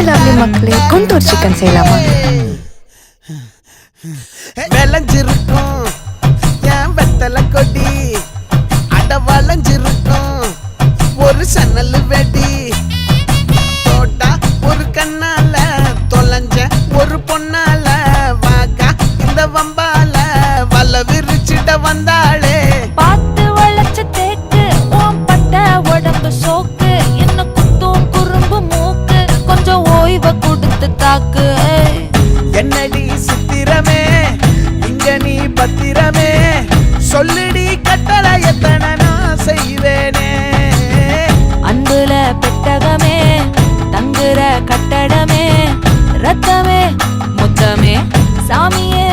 Lovely மக்களே, Guntur chicken செய்யலாமா? விளைஞ்சிருக்கும் என் வெத்தலை கொடி, அட வளைஞ்சிருக்கும் ஒரு சன்னல் வெடி, தோட்டா ஒரு கண்ணால தொலைஞ்ச ஒரு பொண்ணால வாக்கா இந்த வம்பால வல விரிச்சிட வந்தாளே. பார்த்து வளைச்ச தேக்கு ஓம் பட்ட உடம்பு சோக்கு, என்ன குத்தும் குறும்பு மூக்கு, கொஞ்சம் ஓய்வை கொடுத்து தாக்கு. என்னடி சித்திரமே இங்க நீ பத்திரமே, சொல்லுடி கட்டளை எத்தனை நான் செய்வேனே. அன்புல பெட்டகமே தங்குற கட்டடமே, ரத்தமே முத்தமே சாமியே